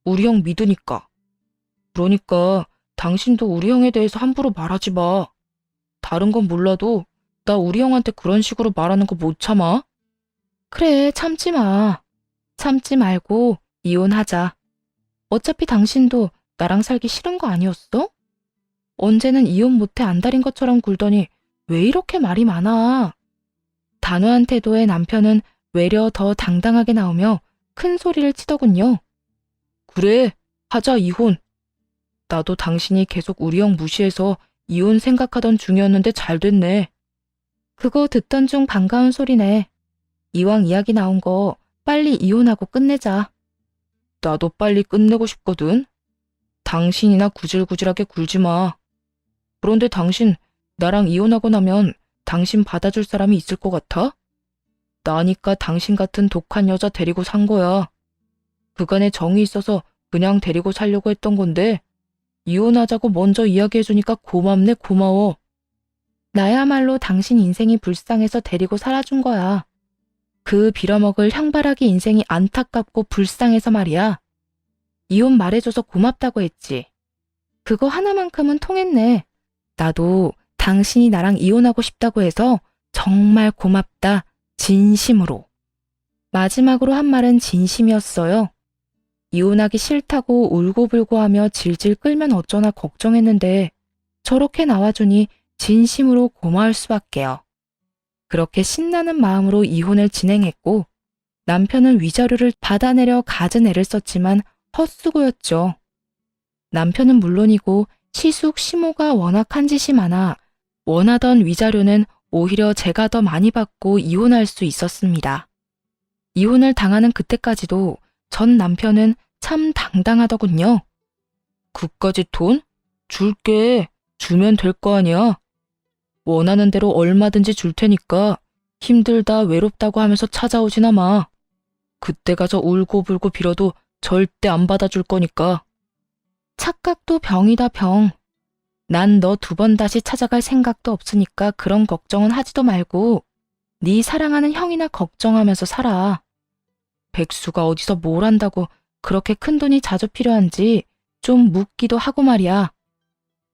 우리 형 믿으니까. 그러니까 당신도 우리 형에 대해서 함부로 말하지 마. 다른 건 몰라도 나 우리 형한테 그런 식으로 말하는 거 못 참아. 그래, 참지 마. 참지 말고 이혼하자. 어차피 당신도 나랑 살기 싫은 거 아니었어? 언제는 이혼 못해 안달인 것처럼 굴더니 왜 이렇게 말이 많아? 단호한 태도의 남편은 외려 더 당당하게 나오며 큰 소리를 치더군요. 그래, 하자 이혼. 나도 당신이 계속 우리 형 무시해서 이혼 생각하던 중이었는데 잘 됐네. 그거 듣던 중 반가운 소리네. 이왕 이야기 나온 거 빨리 이혼하고 끝내자. 나도 빨리 끝내고 싶거든. 당신이나 구질구질하게 굴지 마. 그런데 당신 나랑 이혼하고 나면 당신 받아줄 사람이 있을 것 같아? 나니까 당신 같은 독한 여자 데리고 산 거야. 그간에 정이 있어서 그냥 데리고 살려고 했던 건데 이혼하자고 먼저 이야기해주니까 고맙네 고마워. 나야말로 당신 인생이 불쌍해서 데리고 살아준 거야. 그 빌어먹을 향바라기 인생이 안타깝고 불쌍해서 말이야. 이혼 말해줘서 고맙다고 했지. 그거 하나만큼은 통했네. 나도 당신이 나랑 이혼하고 싶다고 해서 정말 고맙다. 진심으로. 마지막으로 한 말은 진심이었어요. 이혼하기 싫다고 울고불고 하며 질질 끌면 어쩌나 걱정했는데 저렇게 나와주니 진심으로 고마울 수밖에요. 그렇게 신나는 마음으로 이혼을 진행했고 남편은 위자료를 받아내려 갖은 애를 썼지만 헛수고였죠. 남편은 물론이고 시숙, 시모가 워낙 한 짓이 많아 원하던 위자료는 오히려 제가 더 많이 받고 이혼할 수 있었습니다. 이혼을 당하는 그때까지도 전 남편은 참 당당하더군요. 그까짓 돈? 줄게. 주면 될 거 아니야. 원하는 대로 얼마든지 줄 테니까 힘들다 외롭다고 하면서 찾아오지나 마. 그때 가서 울고불고 빌어도 절대 안 받아줄 거니까. 착각도 병이다 병. 난 너 2번 다시 찾아갈 생각도 없으니까 그런 걱정은 하지도 말고 네 사랑하는 형이나 걱정하면서 살아. 백수가 어디서 뭘 한다고 그렇게 큰 돈이 자주 필요한지 좀 묻기도 하고 말이야.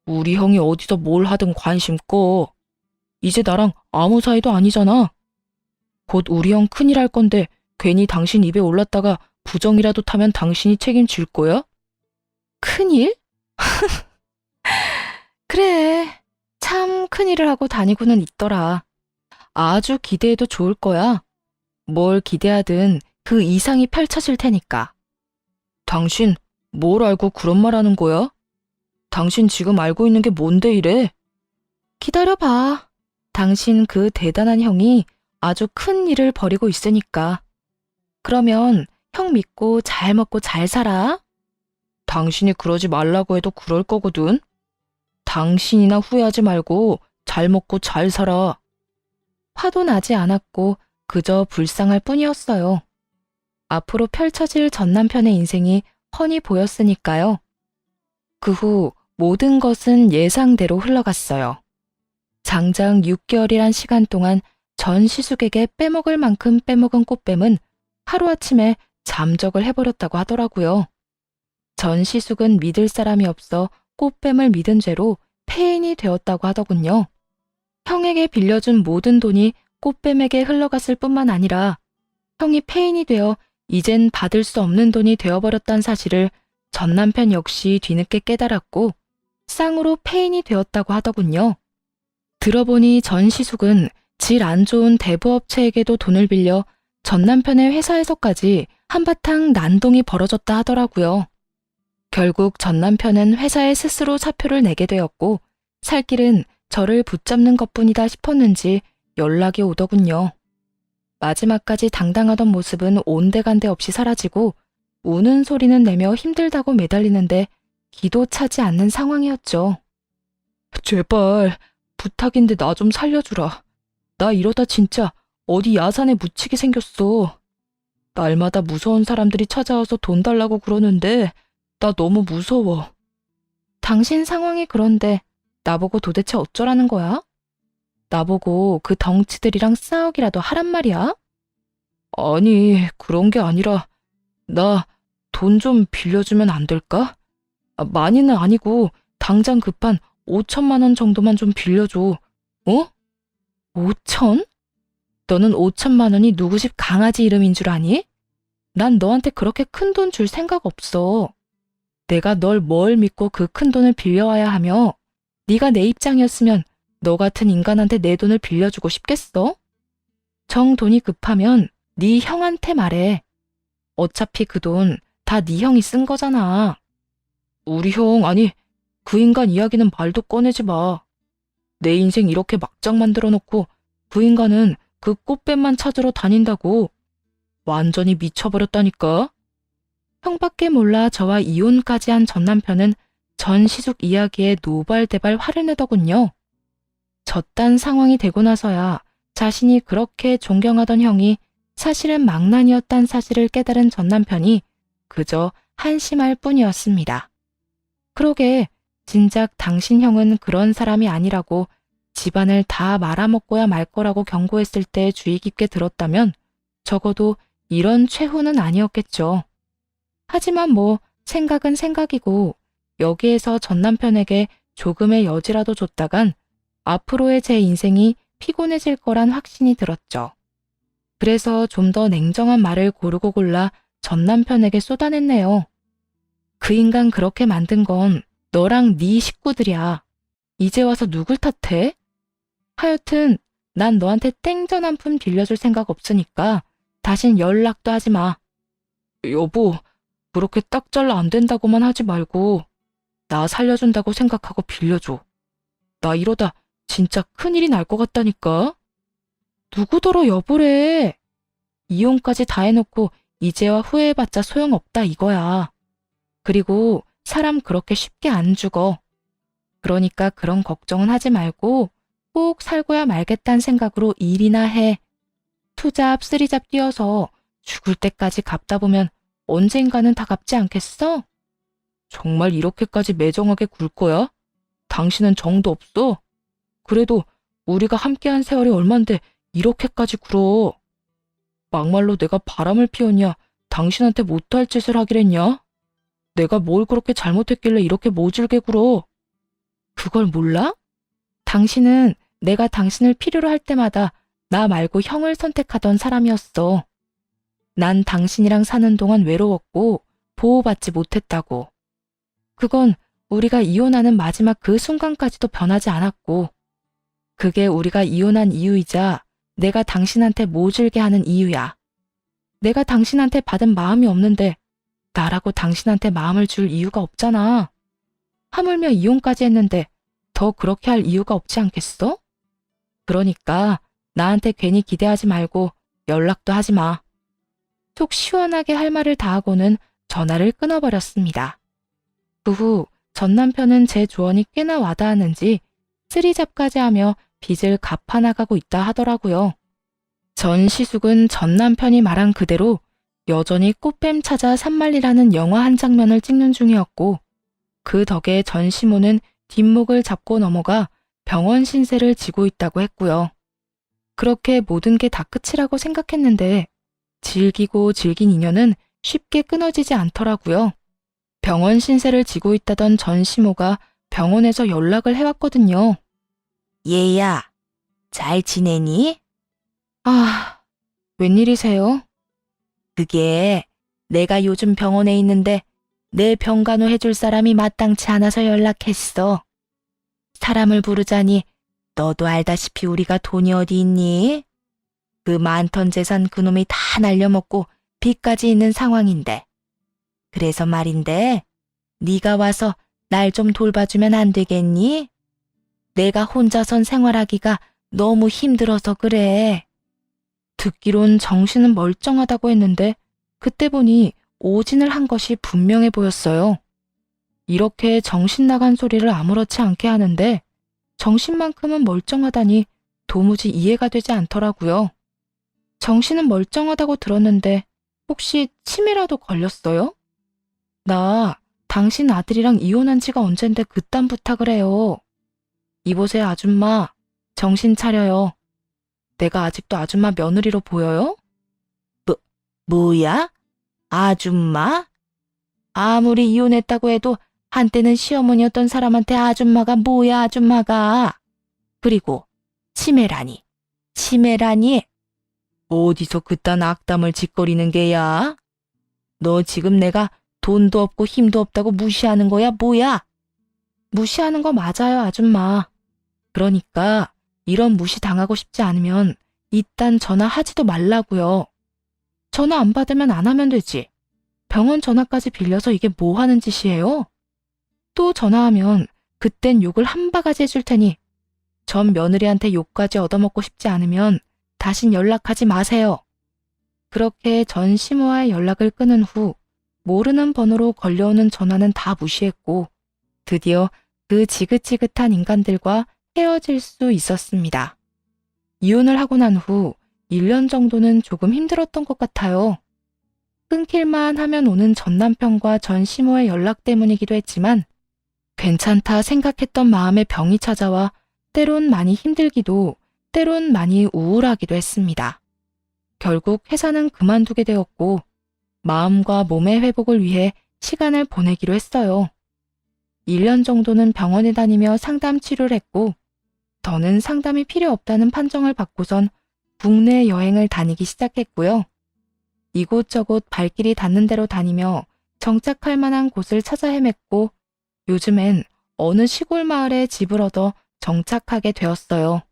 우리 형이 어디서 뭘 하든 관심 꺼. 이제 나랑 아무 사이도 아니잖아. 곧 우리 형 큰일 할 건데 괜히 당신 입에 올랐다가 부정이라도 타면 당신이 책임질 거야? 큰일? 그래, 참 큰일을 하고 다니고는 있더라. 아주 기대해도 좋을 거야. 뭘 기대하든 그 이상이 펼쳐질 테니까. 당신 뭘 알고 그런 말 하는 거야? 당신 지금 알고 있는 게 뭔데 이래? 기다려봐. 당신 그 대단한 형이 아주 큰 일을 벌이고 있으니까. 그러면 형 믿고 잘 먹고 잘 살아. 당신이 그러지 말라고 해도 그럴 거거든. 당신이나 후회하지 말고 잘 먹고 잘 살아. 화도 나지 않았고 그저 불쌍할 뿐이었어요. 앞으로 펼쳐질 전 남편의 인생이 훤히 보였으니까요. 그 후 모든 것은 예상대로 흘러갔어요. 장장 6개월이란 시간 동안 전 시숙에게 빼먹을 만큼 빼먹은 꽃뱀은 하루아침에 잠적을 해버렸다고 하더라고요. 전 시숙은 믿을 사람이 없어 꽃뱀을 믿은 죄로 폐인이 되었다고 하더군요. 형에게 빌려준 모든 돈이 꽃뱀에게 흘러갔을 뿐만 아니라 형이 폐인이 되어 이젠 받을 수 없는 돈이 되어버렸다는 사실을 전 남편 역시 뒤늦게 깨달았고 쌍으로 폐인이 되었다고 하더군요. 들어보니 전 시숙은 질 안 좋은 대부업체에게도 돈을 빌려 전 남편의 회사에서까지 한바탕 난동이 벌어졌다 하더라고요. 결국 전 남편은 회사에 스스로 사표를 내게 되었고 살 길은 저를 붙잡는 것뿐이다 싶었는지 연락이 오더군요. 마지막까지 당당하던 모습은 온데간데 없이 사라지고 우는 소리는 내며 힘들다고 매달리는데 기도 차지 않는 상황이었죠. 제발 부탁인데 나 좀 살려주라. 나 이러다 진짜 어디 야산에 묻히게 생겼어. 날마다 무서운 사람들이 찾아와서 돈 달라고 그러는데 나 너무 무서워. 당신 상황이 그런데 나보고 도대체 어쩌라는 거야? 나보고 그 덩치들이랑 싸우기라도 하란 말이야? 아니, 그런 게 아니라 나 돈 좀 빌려주면 안 될까? 많이는 아니고 당장 급한 5천만 원 정도만 좀 빌려줘. 어? 5천? 너는 5천만 원이 누구 집 강아지 이름인 줄 아니? 난 너한테 그렇게 큰 돈 줄 생각 없어. 내가 널 뭘 믿고 그 큰 돈을 빌려와야 하며 네가 내 입장이었으면 너 같은 인간한테 내 돈을 빌려주고 싶겠어? 정 돈이 급하면 네 형한테 말해. 어차피 그 돈 다 네 형이 쓴 거잖아. 우리 형, 아니, 그 인간 이야기는 말도 꺼내지 마. 내 인생 이렇게 막장 만들어 놓고 그 인간은 그 꽃뱀만 찾으러 다닌다고. 완전히 미쳐버렸다니까. 형밖에 몰라 저와 이혼까지 한 전 남편은 전 시숙 이야기에 노발대발 화를 내더군요. 저딴 상황이 되고 나서야 자신이 그렇게 존경하던 형이 사실은 망난이었단 사실을 깨달은 전 남편이 그저 한심할 뿐이었습니다. 그러게 진작 당신 형은 그런 사람이 아니라고 집안을 다 말아먹고야 말 거라고 경고했을 때 주의 깊게 들었다면 적어도 이런 최후는 아니었겠죠. 하지만 뭐 생각은 생각이고 여기에서 전 남편에게 조금의 여지라도 줬다간 앞으로의 제 인생이 피곤해질 거란 확신이 들었죠. 그래서 좀 더 냉정한 말을 고르고 골라 전 남편에게 쏟아냈네요. 그 인간 그렇게 만든 건 너랑 네 식구들이야. 이제 와서 누굴 탓해? 하여튼 난 너한테 땡전 한 푼 빌려줄 생각 없으니까 다신 연락도 하지 마. 여보, 그렇게 딱 잘라 안 된다고만 하지 말고 나 살려준다고 생각하고 빌려줘. 나 이러다 진짜 큰일이 날 것 같다니까. 누구더러 여보래. 이혼까지 다 해놓고 이제와 후회해봤자 소용없다 이거야. 그리고 사람 그렇게 쉽게 안 죽어. 그러니까 그런 걱정은 하지 말고 꼭 살고야 말겠다는 생각으로 일이나 해. 투잡, 쓰리잡 뛰어서 죽을 때까지 갚다 보면 언젠가는 다 갚지 않겠어? 정말 이렇게까지 매정하게 굴 거야? 당신은 정도 없어? 그래도 우리가 함께한 세월이 얼만데 이렇게까지 굴어. 막말로 내가 바람을 피웠냐? 당신한테 못할 짓을 하기랬냐? 내가 뭘 그렇게 잘못했길래 이렇게 모질게 굴어? 그걸 몰라? 당신은 내가 당신을 필요로 할 때마다 나 말고 형을 선택하던 사람이었어. 난 당신이랑 사는 동안 외로웠고 보호받지 못했다고. 그건 우리가 이혼하는 마지막 그 순간까지도 변하지 않았고, 그게 우리가 이혼한 이유이자 내가 당신한테 모질게 하는 이유야. 내가 당신한테 받은 마음이 없는데 나라고 당신한테 마음을 줄 이유가 없잖아. 하물며 이혼까지 했는데 더 그렇게 할 이유가 없지 않겠어? 그러니까 나한테 괜히 기대하지 말고 연락도 하지 마. 속 시원하게 할 말을 다 하고는 전화를 끊어버렸습니다. 그 후 전 남편은 제 조언이 꽤나 와닿았는지 쓰리잡까지 하며 빚을 갚아나가고 있다 하더라고요. 전 시숙은 전 남편이 말한 그대로 여전히 꽃뱀 찾아 산만리라는 영화 한 장면을 찍는 중이었고, 그 덕에 전 시모는 뒷목을 잡고 넘어가 병원 신세를 지고 있다고 했고요. 그렇게 모든 게 다 끝이라고 생각했는데 질기고 질긴 인연은 쉽게 끊어지지 않더라고요. 병원 신세를 지고 있다던 전 시모가 병원에서 연락을 해왔거든요. 얘야, 잘 지내니? 아, 웬일이세요? 그게 내가 요즘 병원에 있는데 내 병간호 해줄 사람이 마땅치 않아서 연락했어. 사람을 부르자니 너도 알다시피 우리가 돈이 어디 있니? 그 많던 재산 그놈이 다 날려먹고 빚까지 있는 상황인데. 그래서 말인데 네가 와서 날 좀 돌봐주면 안 되겠니? 내가 혼자선 생활하기가 너무 힘들어서 그래. 듣기론 정신은 멀쩡하다고 했는데 그때 보니 오진을 한 것이 분명해 보였어요. 이렇게 정신 나간 소리를 아무렇지 않게 하는데 정신만큼은 멀쩡하다니 도무지 이해가 되지 않더라고요. 정신은 멀쩡하다고 들었는데 혹시 치매라도 걸렸어요? 나 당신 아들이랑 이혼한 지가 언젠데 그딴 부탁을 해요. 이보세요 아줌마, 정신 차려요. 내가 아직도 아줌마 며느리로 보여요? 뭐야? 아줌마? 아무리 이혼했다고 해도 한때는 시어머니였던 사람한테 아줌마가 뭐야, 아줌마가. 그리고 치매라니. 치매라니? 어디서 그딴 악담을 짓거리는 게야? 너 지금 내가 돈도 없고 힘도 없다고 무시하는 거야, 뭐야? 무시하는 거 맞아요, 아줌마. 그러니까 이런 무시 당하고 싶지 않으면 이딴 전화하지도 말라고요. 전화 안 받으면 안 하면 되지. 병원 전화까지 빌려서 이게 뭐 하는 짓이에요? 또 전화하면 그땐 욕을 한 바가지 해줄 테니 전 며느리한테 욕까지 얻어먹고 싶지 않으면 다신 연락하지 마세요. 그렇게 전 시모와의 연락을 끊은 후 모르는 번호로 걸려오는 전화는 다 무시했고 드디어 그 지긋지긋한 인간들과 헤어질 수 있었습니다. 이혼을 하고 난 후 1년 정도는 조금 힘들었던 것 같아요. 끊길만 하면 오는 전 남편과 전 시모의 연락 때문이기도 했지만 괜찮다 생각했던 마음의 병이 찾아와 때론 많이 힘들기도 때론 많이 우울하기도 했습니다. 결국 회사는 그만두게 되었고 마음과 몸의 회복을 위해 시간을 보내기로 했어요. 1년 정도는 병원에 다니며 상담 치료를 했고, 더는 상담이 필요 없다는 판정을 받고선 국내 여행을 다니기 시작했고요. 이곳저곳 발길이 닿는 대로 다니며 정착할 만한 곳을 찾아 헤맸고, 요즘엔 어느 시골 마을에 집을 얻어 정착하게 되었어요.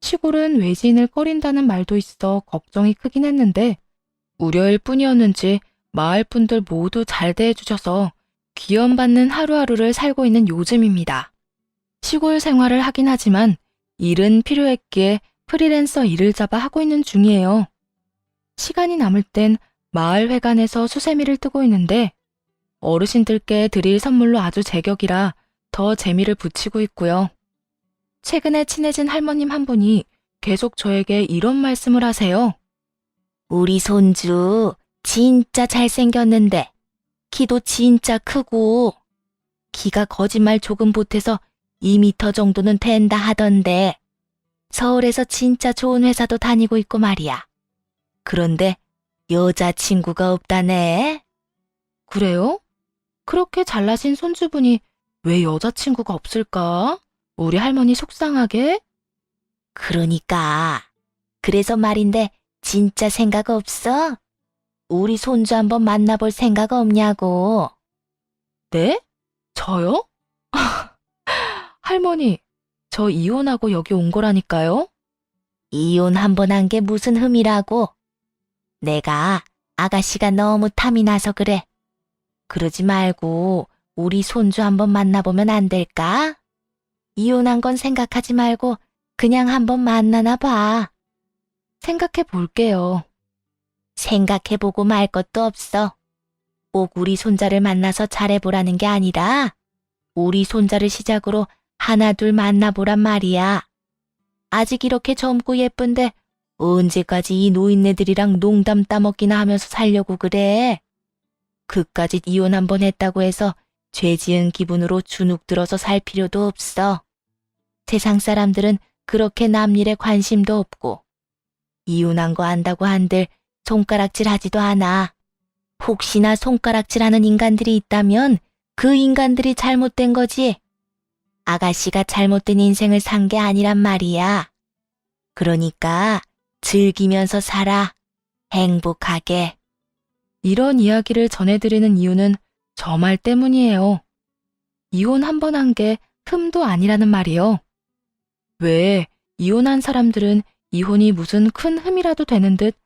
시골은 외지인을 꺼린다는 말도 있어 걱정이 크긴 했는데, 우려일 뿐이었는지 마을 분들 모두 잘 대해주셔서 귀염받는 하루하루를 살고 있는 요즘입니다. 시골 생활을 하긴 하지만 일은 필요했기에 프리랜서 일을 잡아 하고 있는 중이에요. 시간이 남을 땐 마을 회관에서 수세미를 뜨고 있는데 어르신들께 드릴 선물로 아주 제격이라 더 재미를 붙이고 있고요. 최근에 친해진 할머님 한 분이 계속 저에게 이런 말씀을 하세요. 우리 손주 진짜 잘생겼는데 키도 진짜 크고 키가 거짓말 조금 보태서 2미터 정도는 된다 하던데 서울에서 진짜 좋은 회사도 다니고 있고 말이야. 그런데 여자친구가 없다네. 그래요? 그렇게 잘나신 손주분이 왜 여자친구가 없을까? 우리 할머니 속상하게? 그러니까. 그래서 말인데 진짜 생각 없어? 우리 손주 한번 만나볼 생각 없냐고. 네? 저요? 할머니, 저 이혼하고 여기 온 거라니까요? 이혼 한 번 한 게 무슨 흠이라고. 내가 아가씨가 너무 탐이 나서 그래. 그러지 말고 우리 손주 한번 만나보면 안 될까? 이혼한 건 생각하지 말고 그냥 한번 만나나 봐. 생각해 볼게요. 생각해보고 말 것도 없어. 꼭 우리 손자를 만나서 잘해보라는 게 아니라 우리 손자를 시작으로 하나 둘 만나보란 말이야. 아직 이렇게 젊고 예쁜데 언제까지 이 노인네들이랑 농담 따먹기나 하면서 살려고 그래? 그까짓 이혼 한 번 했다고 해서 죄 지은 기분으로 주눅 들어서 살 필요도 없어. 세상 사람들은 그렇게 남 일에 관심도 없고 이혼한 거 안다고 한들 손가락질 하지도 않아. 혹시나 손가락질하는 인간들이 있다면 그 인간들이 잘못된 거지. 아가씨가 잘못된 인생을 산 게 아니란 말이야. 그러니까 즐기면서 살아. 행복하게. 이런 이야기를 전해드리는 이유는 저 말 때문이에요. 이혼 한 번 한 게 흠도 아니라는 말이요. 왜 이혼한 사람들은 이혼이 무슨 큰 흠이라도 되는 듯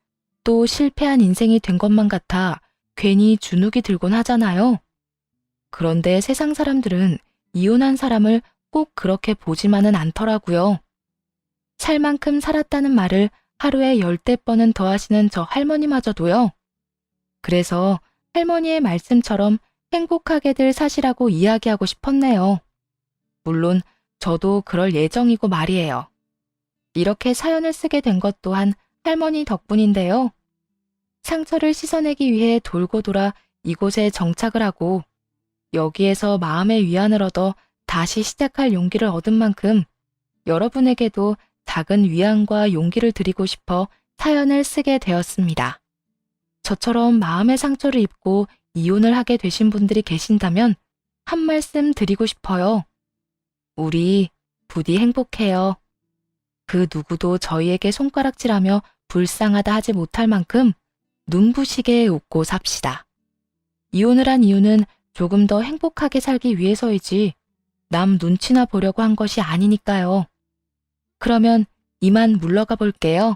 또 실패한 인생이 된 것만 같아 괜히 주눅이 들곤 하잖아요. 그런데 세상 사람들은 이혼한 사람을 꼭 그렇게 보지만은 않더라고요. 살 만큼 살았다는 말을 하루에 10대 번은 더 하시는 저 할머니마저도요. 그래서 할머니의 말씀처럼 행복하게들 사시라고 이야기하고 싶었네요. 물론 저도 그럴 예정이고 말이에요. 이렇게 사연을 쓰게 된 것 또한 할머니 덕분인데요. 상처를 씻어내기 위해 돌고 돌아 이곳에 정착을 하고 여기에서 마음의 위안을 얻어 다시 시작할 용기를 얻은 만큼 여러분에게도 작은 위안과 용기를 드리고 싶어 사연을 쓰게 되었습니다. 저처럼 마음의 상처를 입고 이혼을 하게 되신 분들이 계신다면 한 말씀 드리고 싶어요. 우리 부디 행복해요. 그 누구도 저희에게 손가락질하며 불쌍하다 하지 못할 만큼 눈부시게 웃고 삽시다. 이혼을 한 이유는 조금 더 행복하게 살기 위해서이지 남 눈치나 보려고 한 것이 아니니까요. 그러면 이만 물러가 볼게요.